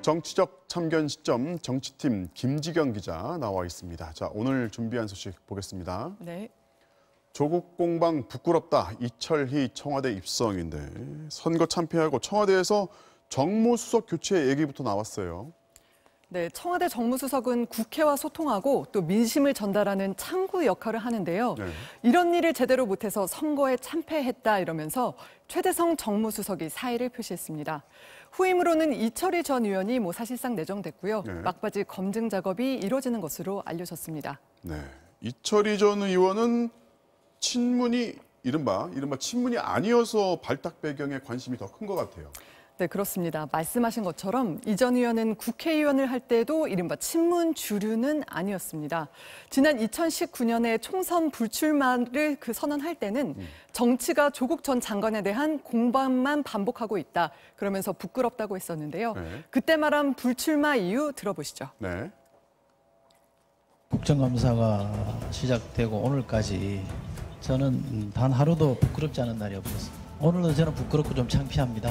정치적 참견 시점 정치팀 김지경 기자 나와 있습니다. 자, 오늘 준비한 소식 보겠습니다. 네. 조국 공방 부끄럽다. 이철희 청와대 입성인데 선거 참패하고 청와대에서 정무수석 교체 얘기부터 나왔어요. 네, 청와대 정무수석은 국회와 소통하고 또 민심을 전달하는 창구 역할을 하는데요. 네. 이런 일을 제대로 못해서 선거에 참패했다 이러면서 최대성 정무수석이 사의를 표시했습니다. 후임으로는 이철희 전 의원이 사실상 내정됐고요. 네. 막바지 검증 작업이 이루어지는 것으로 알려졌습니다. 네, 이철희 전 의원은 이른바 친문이 아니어서 발탁 배경에 관심이 더 큰 것 같아요. 네, 그렇습니다. 말씀하신 것처럼 이 전 의원은 국회의원을 할 때도 이른바 친문 주류는 아니었습니다. 지난 2019년에 총선 불출마를 선언할 때는 정치가 조국 전 장관에 대한 공방만 반복하고 있다. 그러면서 부끄럽다고 했었는데요. 네. 그때 말한 불출마 이유 들어보시죠. 네. 국정감사가 시작되고 오늘까지 저는 단 하루도 부끄럽지 않은 날이 없었습니다. 오늘도 저는 부끄럽고 좀 창피합니다.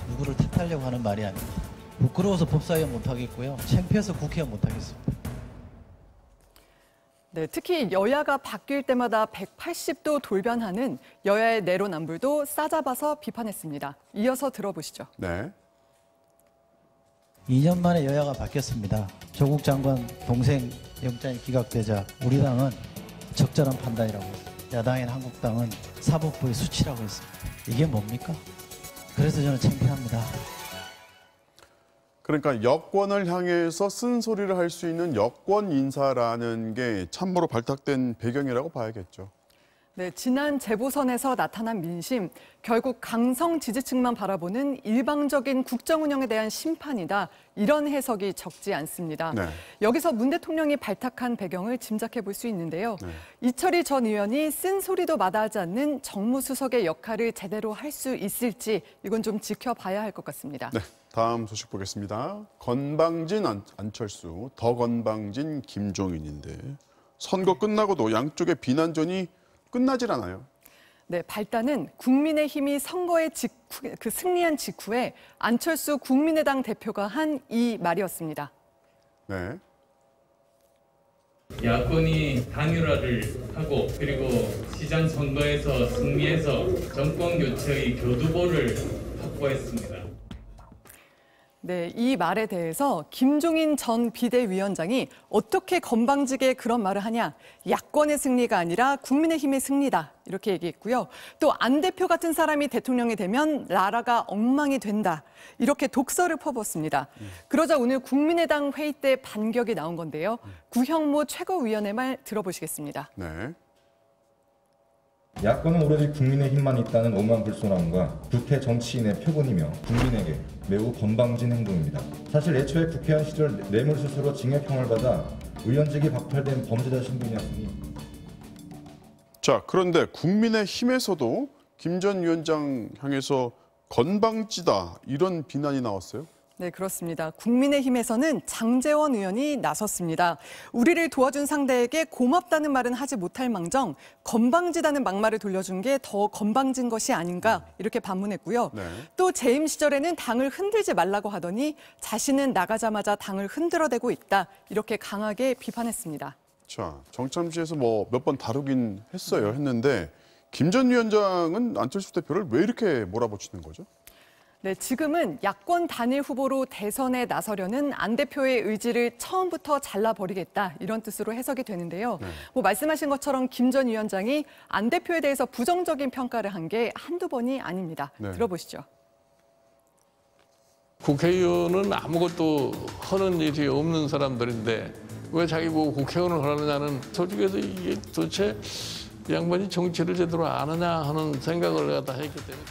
누구를 탓하려고 하는 말이 아닙니다. 부끄러워서 법사위원 못하겠고요. 창피해서 국회의원 못하겠습니다. 네, 특히 여야가 바뀔 때마다 180도 돌변하는 여야의 내로남불도 싸잡아서 비판했습니다. 이어서 들어보시죠. 네. 2년 만에 여야가 바뀌었습니다. 조국 장관 동생 영장이 기각되자 우리 당은 적절한 판단이라고 했습니다. 야당인 한국당은 사법부의 수치라고 했습니다. 이게 뭡니까? 그래서 저는 창피합니다. 그러니까 여권을 향해서 쓴소리를 할 수 있는 여권 인사라는 게 참모로 발탁된 배경이라고 봐야겠죠. 네, 지난 재보선에서 나타난 민심, 결국 강성 지지층만 바라보는 일방적인 국정 운영에 대한 심판이다. 이런 해석이 적지 않습니다. 네. 여기서 문 대통령이 발탁한 배경을 짐작해 볼 수 있는데요. 네. 이철희 전 의원이 쓴소리도 마다하지 않는 정무수석의 역할을 제대로 할 수 있을지 이건 좀 지켜봐야 할 것 같습니다. 네, 다음 소식 보겠습니다. 건방진 안철수, 더 건방진 김종인인데 선거 끝나고도 양쪽의 비난전이 끝나질 않아요. 네, 발단은 국민의힘이 선거에 승리한 직후에 안철수 국민의당 대표가 한 이 말이었습니다. 네. 야권이 단일화를 하고 그리고 시장 선거에서 승리해서 정권 교체의 교두보를 확보했습니다. 네, 이 말에 대해서 김종인 전 비대위원장이 어떻게 건방지게 그런 말을 하냐. 야권의 승리가 아니라 국민의힘의 승리다. 이렇게 얘기했고요. 또 안 대표 같은 사람이 대통령이 되면 나라가 엉망이 된다. 이렇게 독설을 퍼붓습니다. 그러자 오늘 국민의당 회의 때 반격이 나온 건데요. 구형모 최고위원의 말 들어보시겠습니다. 네. 야권은 오로지 국민의힘만 있다는 오만불손함과 국회 정치인의 표본이며 국민에게 매우 건방진 행동입니다. 사실 애초에 국회의원 시절 뇌물수수로 징역형을 받아 의원직이 박탈된 범죄자 신분이었으니. 자, 그런데 국민의힘에서도 김 전 위원장 향해서 건방지다 이런 비난이 나왔어요. 네, 그렇습니다. 국민의힘에서는 장제원 의원이 나섰습니다. 우리를 도와준 상대에게 고맙다는 말은 하지 못할 망정 건방지다는 막말을 돌려준 게 더 건방진 것이 아닌가 이렇게 반문했고요. 네. 또 재임 시절에는 당을 흔들지 말라고 하더니 자신은 나가자마자 당을 흔들어대고 있다 이렇게 강하게 비판했습니다. 자, 정참시에서 몇 번 다루긴 했는데 김 전 위원장은 안철수 대표를 왜 이렇게 몰아붙이는 거죠? 네, 지금은 야권 단일 후보로 대선에 나서려는 안 대표의 의지를 처음부터 잘라버리겠다 이런 뜻으로 해석이 되는데요. 말씀하신 것처럼 김 전 위원장이 안 대표에 대해서 부정적인 평가를 한 게 한두 번이 아닙니다. 네. 들어보시죠. 국회의원은 아무것도 하는 일이 없는 사람들인데 왜 자기 보고 국회의원을 하느냐는 솔직히 해서 이게 도대체 이 양반이 정치를 제대로 아느냐 하는 생각을 갖다 했기 때문에.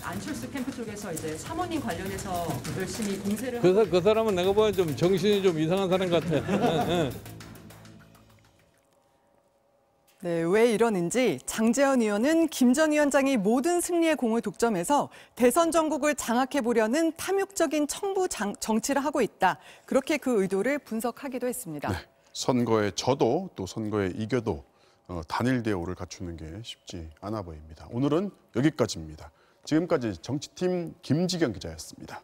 안철수 캠프 쪽에서 이제 사모님 관련해서 열심히 공세를 그 사람은 내가 보기엔 좀 정신이 좀 이상한 사람 같아. 네, 왜 이러는지 장제원 의원은 김 전 위원장이 모든 승리의 공을 독점해서 대선 전국을 장악해 보려는 탐욕적인 청부 정치를 하고 있다. 그렇게 그 의도를 분석하기도 했습니다. 네, 선거에 져도 또 선거에 이겨도 단일 대우를 갖추는 게 쉽지 않아 보입니다. 오늘은 여기까지입니다. 지금까지 정치팀 김지경 기자였습니다.